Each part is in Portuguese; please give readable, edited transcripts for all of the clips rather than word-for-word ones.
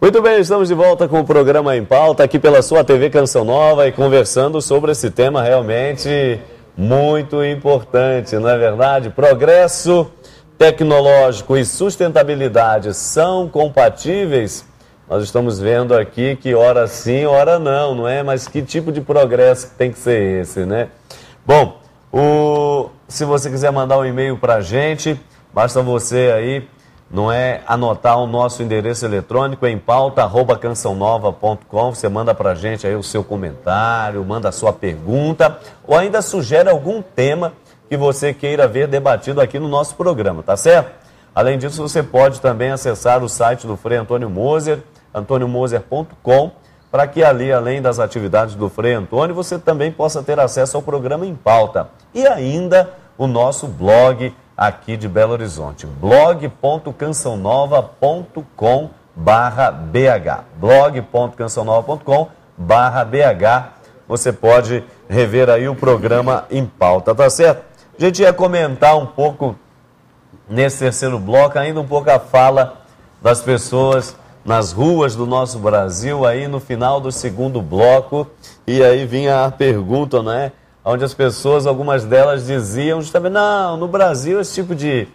Muito bem, estamos de volta com o programa Em Pauta, aqui pela sua TV Canção Nova e conversando sobre esse tema realmente muito importante, não é verdade? Progresso tecnológico e sustentabilidade são compatíveis? Nós estamos vendo aqui que ora sim, ora não, não é? Mas que tipo de progresso tem que ser esse, né? Bom, se você quiser mandar um e-mail para a gente, basta você aí, não é, anotar o nosso endereço eletrônico em pauta@cançãonova.com. Você manda para a gente aí o seu comentário, manda a sua pergunta ou ainda sugere algum tema que você queira ver debatido aqui no nosso programa, tá certo? Além disso, você pode também acessar o site do Frei Antônio Moser, antoniomoser.com, para que ali, além das atividades do Frei Antônio, você também possa ter acesso ao programa Em Pauta. E ainda o nosso blog aqui de Belo Horizonte, blog.cançãonova.com/bh, blog.cançãonova.com/bh. Você pode rever aí o programa Em Pauta, tá certo? A gente ia comentar um pouco nesse terceiro bloco, ainda um pouco a fala das pessoas nas ruas do nosso Brasil, aí no final do segundo bloco, e aí vinha a pergunta, né? Onde as pessoas, algumas delas diziam justamente, não, no Brasil esse tipo de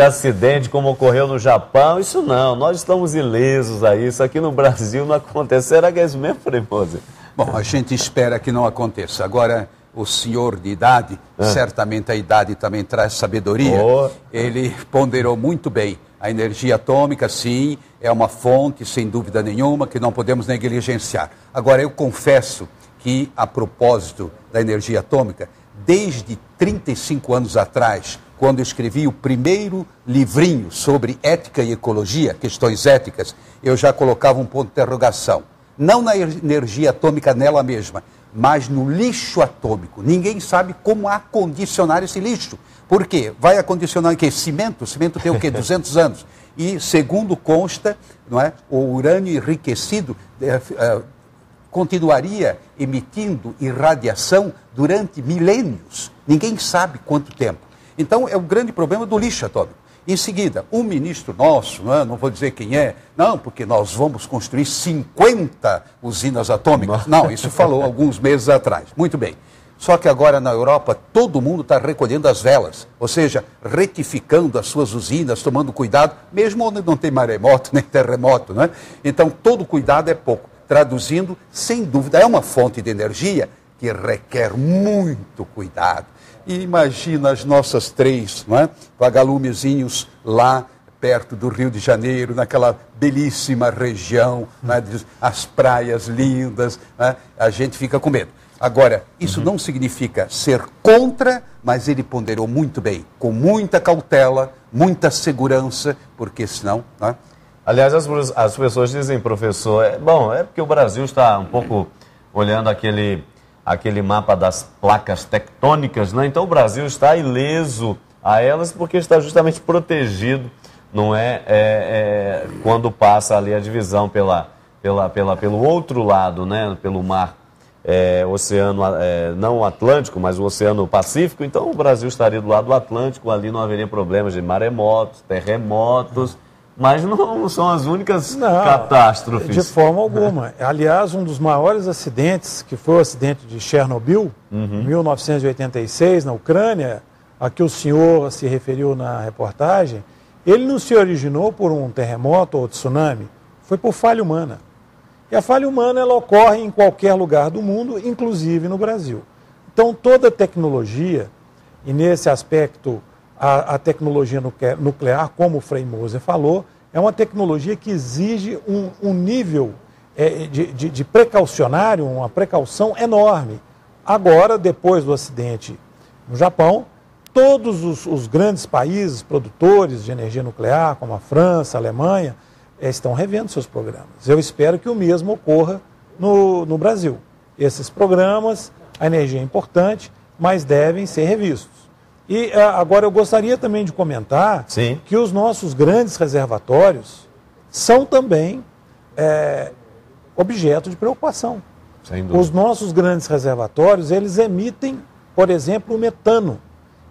acidente como ocorreu no Japão, isso não, nós estamos ilesos a isso, aqui no Brasil não acontece. Será que é isso mesmo, Frei Moser? Bom, a gente espera que não aconteça. Agora, o senhor de idade, certamente a idade também traz sabedoria, ele ponderou muito bem. A energia atômica, sim, é uma fonte, sem dúvida nenhuma, que não podemos negligenciar. Agora, eu confesso que, a propósito da energia atômica, desde 35 anos atrás, quando eu escrevi o primeiro livrinho sobre ética e ecologia, questões éticas, eu já colocava um ponto de interrogação. Não na energia atômica nela mesma, mas no lixo atômico. Ninguém sabe como acondicionar esse lixo. Por quê? Vai acondicionar o quê? Cimento? O cimento tem o quê? 200 anos. E, segundo consta, não é, o urânio enriquecido continuaria emitindo irradiação durante milênios. Ninguém sabe quanto tempo. Então, é o grande problema do lixo atômico. Em seguida, um ministro nosso, não vou dizer quem é, não, porque nós vamos construir 50 usinas atômicas. Não, isso falou alguns meses atrás. Muito bem. Só que agora na Europa todo mundo está recolhendo as velas, ou seja, retificando as suas usinas, tomando cuidado, mesmo onde não tem maremoto nem terremoto, né? Então todo cuidado é pouco. Traduzindo, sem dúvida, é uma fonte de energia que requer muito cuidado. E imagina as nossas três, não é? Vagalumezinhos lá perto do Rio de Janeiro, naquela belíssima região, né? As praias lindas, né? A gente fica com medo. Agora, isso não significa ser contra, mas ele ponderou muito bem, com muita cautela, muita segurança, porque senão... Né? Aliás, as pessoas dizem, professor, é porque o Brasil está um pouco olhando aquele mapa das placas tectônicas, né? Então o Brasil está ileso a elas porque está justamente protegido, não é? Quando passa ali a divisão pelo outro lado, né? Pelo mar. Oceano, não o Atlântico, mas o Oceano Pacífico, então o Brasil estaria do lado do Atlântico, ali não haveria problemas de maremotos, terremotos, mas não são as únicas catástrofes. De forma alguma. Aliás, um dos maiores acidentes, que foi o acidente de Chernobyl, em 1986, na Ucrânia, a que o senhor se referiu na reportagem, ele não se originou por um terremoto ou tsunami, foi por falha humana. E a falha humana ela ocorre em qualquer lugar do mundo, inclusive no Brasil. Então, toda tecnologia, e nesse aspecto a tecnologia nuclear, como o Frei Moser falou, é uma tecnologia que exige um nível de precaucionário, uma precaução enorme. Agora, depois do acidente no Japão, todos os grandes países produtores de energia nuclear, como a França, a Alemanha, estão revendo seus programas. Eu espero que o mesmo ocorra no Brasil. Esses programas, a energia é importante, mas devem ser revistos. E agora eu gostaria também de comentar que os nossos grandes reservatórios são também objeto de preocupação. Sem dúvida. Os nossos grandes reservatórios, eles emitem, por exemplo, o metano,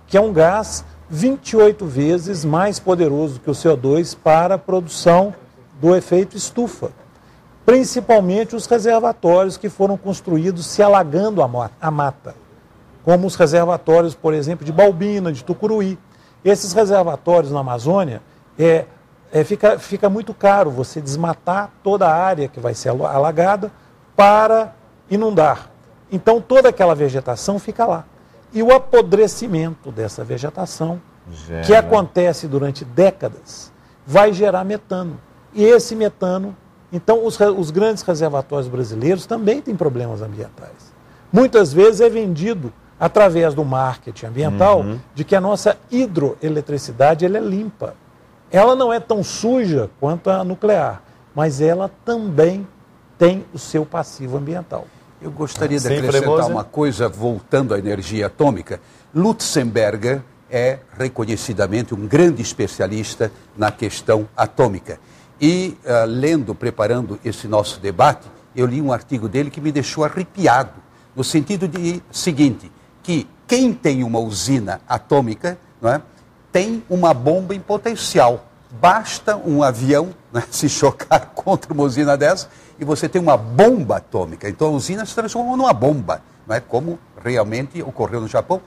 que é um gás 28 vezes mais poderoso que o CO2 para a produção do efeito estufa. principalmente os reservatórios que foram construídos se alagando a mata, como os reservatórios, por exemplo, de Balbina, de Tucuruí. Esses reservatórios na Amazônia, fica muito caro você desmatar toda a área que vai ser alagada para inundar. Então toda aquela vegetação fica lá. E o apodrecimento dessa vegetação, que acontece durante décadas, vai gerar metano. E esse metano, então os grandes reservatórios brasileiros também têm problemas ambientais. Muitas vezes é vendido através do marketing ambiental de que a nossa hidroeletricidade ela é limpa. Ela não é tão suja quanto a nuclear, mas ela também tem o seu passivo ambiental. Eu gostaria de acrescentar uma coisa, voltando à energia atômica. Lutzenberger é reconhecidamente um grande especialista na questão atômica. E, preparando esse nosso debate, eu li um artigo dele que me deixou arrepiado, no sentido de seguinte, que quem tem uma usina atômica, não é, tem uma bomba em potencial. Basta um avião, né, se chocar contra uma usina dessa e você tem uma bomba atômica. Então a usina se transforma numa bomba, não é? Como realmente ocorreu no Japão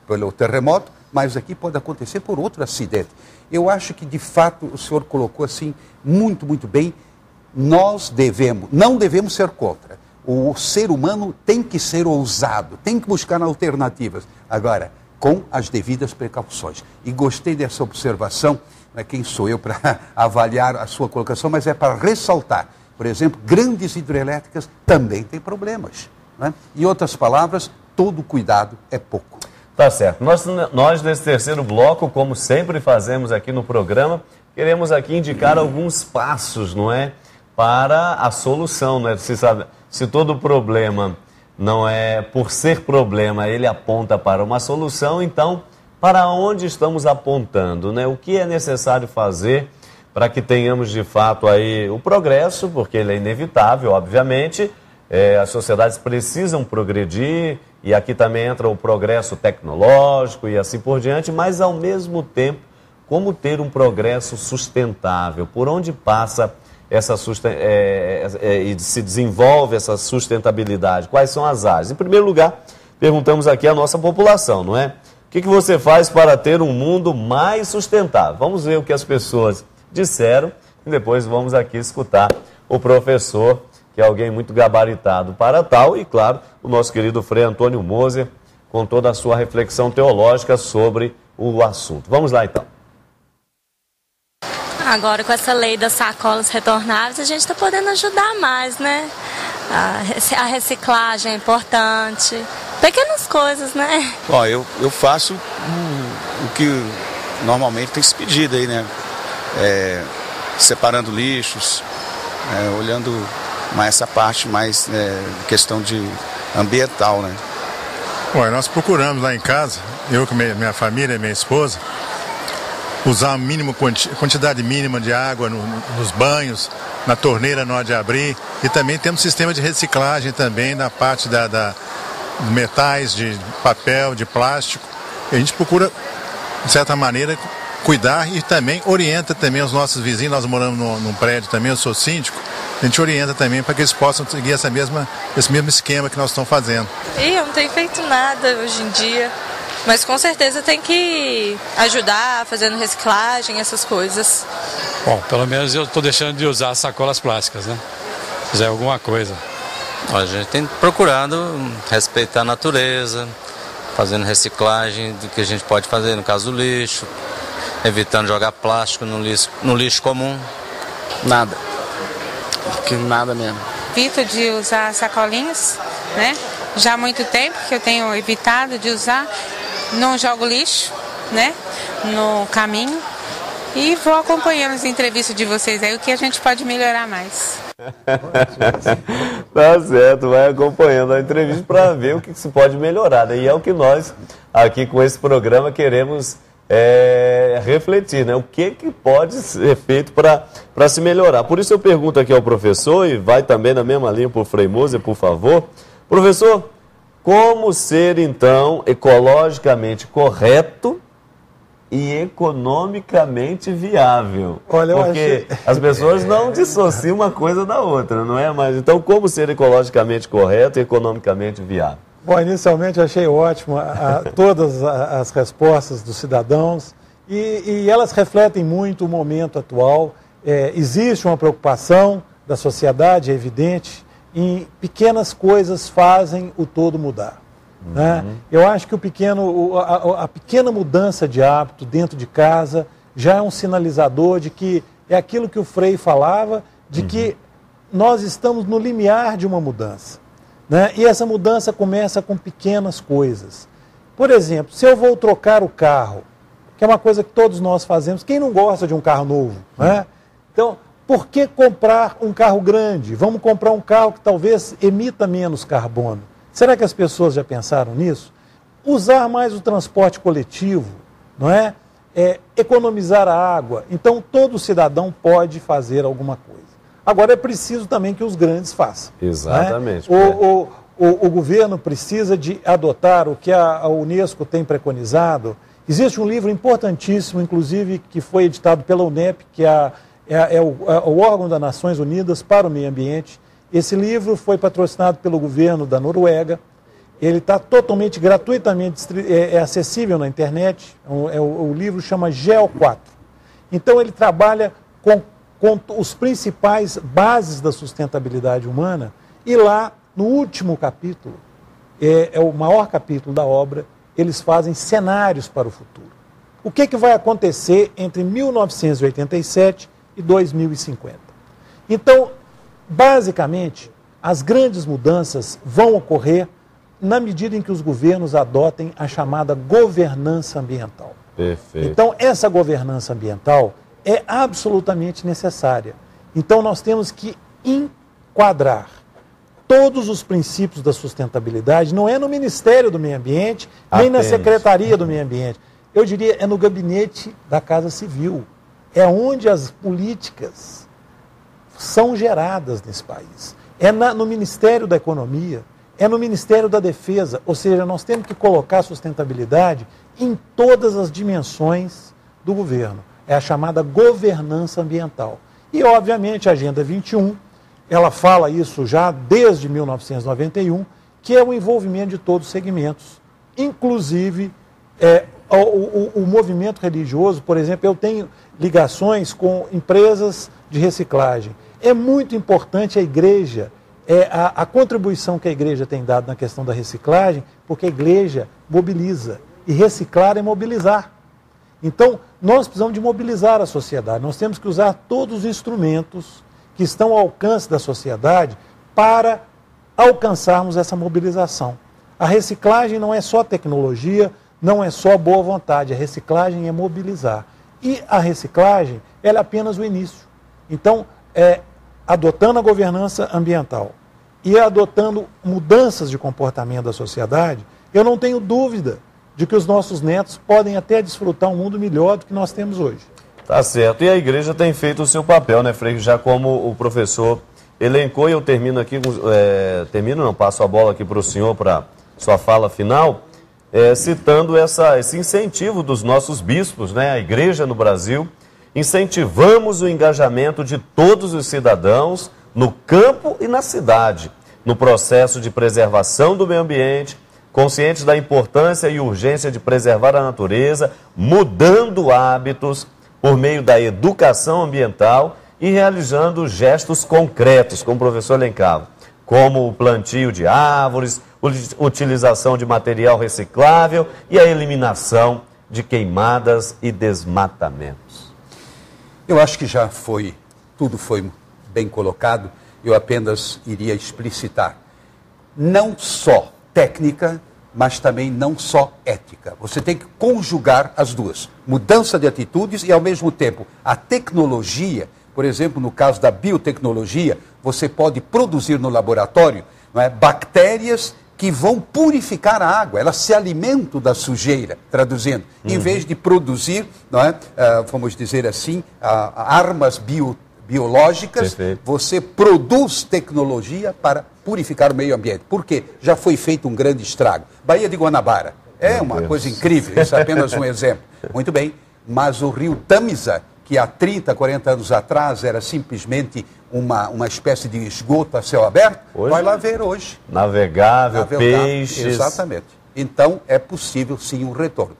pelo terremoto, mas aqui pode acontecer por outro acidente. Eu acho que de fato o senhor colocou assim muito, muito bem. Nós não devemos ser contra. O ser humano tem que ser ousado, tem que buscar alternativas. Agora, com as devidas precauções. E gostei dessa observação, não é quem sou eu para avaliar a sua colocação, mas é para ressaltar. Por exemplo, grandes hidrelétricas também têm problemas. Não é? Em outras palavras, todo cuidado é pouco. Tá certo. Nós, nesse terceiro bloco, como sempre fazemos aqui no programa, queremos aqui indicar alguns passos, não é? Para a solução, não é? Se todo problema não é por ser problema, ele aponta para uma solução, então, para onde estamos apontando, né? O que é necessário fazer para que tenhamos de fato aí o progresso, porque ele é inevitável, obviamente, as sociedades precisam progredir, e aqui também entra o progresso tecnológico e assim por diante, mas ao mesmo tempo, como ter um progresso sustentável? Por onde passa e se desenvolve essa sustentabilidade? Quais são as áreas? Em primeiro lugar, perguntamos aqui à nossa população, não é? O que você faz para ter um mundo mais sustentável? Vamos ver o que as pessoas disseram e depois vamos aqui escutar o professor, que é alguém muito gabaritado para tal, e claro, o nosso querido Frei Antônio Moser, com toda a sua reflexão teológica sobre o assunto. Vamos lá então. Agora, com essa lei das sacolas retornáveis, a gente está podendo ajudar mais, né? A reciclagem é importante. Pequenas coisas, né? Bom, eu faço o que normalmente tem se pedido aí, né? Separando lixos, olhando mais essa parte mais questão de ambiental, né? Bom, nós procuramos lá em casa, eu com minha família e minha esposa, usar a quantidade mínima de água nos banhos, na torneira na hora de abrir, e também temos sistema de reciclagem também na parte de metais, de papel, de plástico. E a gente procura, de certa maneira, cuidar e também orienta também os nossos vizinhos. Nós moramos num prédio também, eu sou síndico, a gente orienta também para que eles possam seguir esse mesmo esquema que nós estamos fazendo. Eu não tenho feito nada hoje em dia. Mas com certeza tem que ajudar fazendo reciclagem, essas coisas. Bom, pelo menos eu estou deixando de usar sacolas plásticas, né? Já é alguma coisa. A gente tem procurado respeitar a natureza, fazendo reciclagem do que a gente pode fazer, no caso do lixo, evitando jogar plástico no lixo comum. Nada. Nada mesmo. Evito de usar sacolinhas, né? Já há muito tempo que eu tenho evitado de usar. Não jogo lixo, né, no caminho, e vou acompanhando as entrevistas de vocês aí, o que a gente pode melhorar mais. Tá certo, vai acompanhando a entrevista para ver o que se pode melhorar, né? E é o que nós, aqui com esse programa, queremos refletir, né? O que pode ser feito para se melhorar. Por isso eu pergunto aqui ao professor, e vai também na mesma linha para o Frei Moser, por favor. Professor, como ser, então, ecologicamente correto e economicamente viável. Olha, porque as pessoas não dissociam uma coisa da outra, não é? Mas então, como ser ecologicamente correto e economicamente viável? Bom, inicialmente achei ótimo todas as respostas dos cidadãos e elas refletem muito o momento atual. Existe uma preocupação da sociedade, é evidente, em pequenas coisas fazem o todo mudar. Né? Eu acho que a pequena mudança de hábito dentro de casa já é um sinalizador de que é aquilo que o Frei falava, de que nós estamos no limiar de uma mudança. Né? E essa mudança começa com pequenas coisas. Por exemplo, se eu vou trocar o carro, que é uma coisa que todos nós fazemos, quem não gosta de um carro novo? Né? Então, por que comprar um carro grande? Vamos comprar um carro que talvez emita menos carbono. Será que as pessoas já pensaram nisso? Usar mais o transporte coletivo, não é? Economizar a água. Então, todo cidadão pode fazer alguma coisa. Agora, é preciso também que os grandes façam. Exatamente. Né? O governo precisa de adotar o que a Unesco tem preconizado. Existe um livro importantíssimo, inclusive, que foi editado pela UNEP, que é o órgão das Nações Unidas para o Meio Ambiente. Esse livro foi patrocinado pelo governo da Noruega. Ele está totalmente, gratuitamente acessível na internet. O livro chama GEO4. Então, ele trabalha com os principais bases da sustentabilidade humana. E lá, no último capítulo, é o maior capítulo da obra, eles fazem cenários para o futuro. O que vai acontecer entre 1987 e 2050? Então, basicamente, as grandes mudanças vão ocorrer na medida em que os governos adotem a chamada governança ambiental. Perfeito. Então, essa governança ambiental é absolutamente necessária. Então, nós temos que enquadrar todos os princípios da sustentabilidade, não é no Ministério do Meio Ambiente, nem na Secretaria do Meio Ambiente. Eu diria, é no gabinete da Casa Civil. É onde as políticas são geradas nesse país. É no Ministério da Economia, é no Ministério da Defesa. Ou seja, nós temos que colocar a sustentabilidade em todas as dimensões do governo. É a chamada governança ambiental. E, obviamente, a Agenda 21, ela fala isso já desde 1991, que é o envolvimento de todos os segmentos, inclusive o movimento religioso. Por exemplo, eu tenho ligações com empresas de reciclagem. É muito importante a igreja, a contribuição que a igreja tem dado na questão da reciclagem, porque a igreja mobiliza, e reciclar é mobilizar. Então, nós precisamos de mobilizar a sociedade, nós temos que usar todos os instrumentos que estão ao alcance da sociedade para alcançarmos essa mobilização. A reciclagem não é só tecnologia, não é só boa vontade, a reciclagem é mobilizar. E a reciclagem, ela é apenas o início. Então, adotando a governança ambiental e adotando mudanças de comportamento da sociedade, eu não tenho dúvida de que os nossos netos podem até desfrutar um mundo melhor do que nós temos hoje. Tá certo. E a igreja tem feito o seu papel, né, Frei? Já como o professor elencou, e eu termino aqui, passo a bola aqui para o senhor, para sua fala final, citando esse incentivo dos nossos bispos, né, a igreja no Brasil. Incentivamos o engajamento de todos os cidadãos no campo e na cidade, no processo de preservação do meio ambiente, conscientes da importância e urgência de preservar a natureza, mudando hábitos por meio da educação ambiental e realizando gestos concretos, como o professor elencava, como o plantio de árvores, utilização de material reciclável e a eliminação de queimadas e desmatamentos. Eu acho que tudo foi bem colocado, eu apenas iria explicitar. Não só técnica, mas também não só ética. Você tem que conjugar as duas. Mudança de atitudes e, ao mesmo tempo, a tecnologia. Por exemplo, no caso da biotecnologia, você pode produzir no laboratório, não é, bactérias que vão purificar a água. Elas se alimentam da sujeira, traduzindo. Em vez de produzir, não é, vamos dizer assim, armas biológicas, perfeito, você produz tecnologia para purificar o meio ambiente. Por quê? Já foi feito um grande estrago. Baía de Guanabara. É uma coisa incrível, isso é apenas um exemplo. Muito bem. mas o rio Tamisa, que há 30, 40 anos atrás era simplesmente uma espécie de esgoto a céu aberto, vai lá ver hoje. Navegável, peixes. Exatamente. Então, é possível sim um retorno.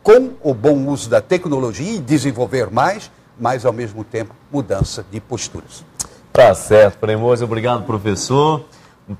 Com o bom uso da tecnologia e desenvolver mais, mas ao mesmo tempo mudança de posturas. Tá certo, Frei Moser. Obrigado, professor,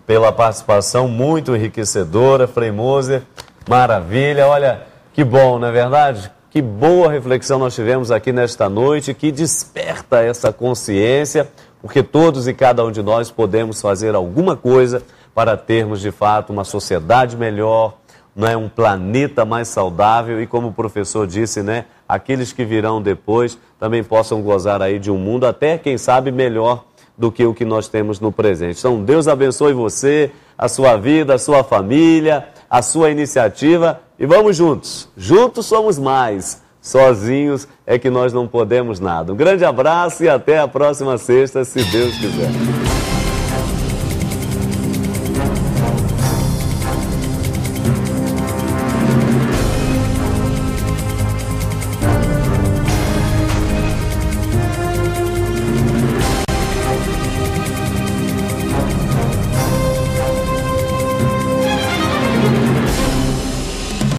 pela participação muito enriquecedora. Frei Moser, maravilha. Olha, que bom, não é verdade? Que boa reflexão nós tivemos aqui nesta noite, que desperta essa consciência, porque todos e cada um de nós podemos fazer alguma coisa para termos, de fato, uma sociedade melhor, não é, um planeta mais saudável e, como o professor disse, né, aqueles que virão depois também possam gozar aí de um mundo até, quem sabe, melhor do que o que nós temos no presente. Então, Deus abençoe você, a sua vida, a sua família, a sua iniciativa e vamos juntos. Juntos somos mais. Sozinhos é que nós não podemos nada. Um grande abraço e até a próxima sexta, se Deus quiser.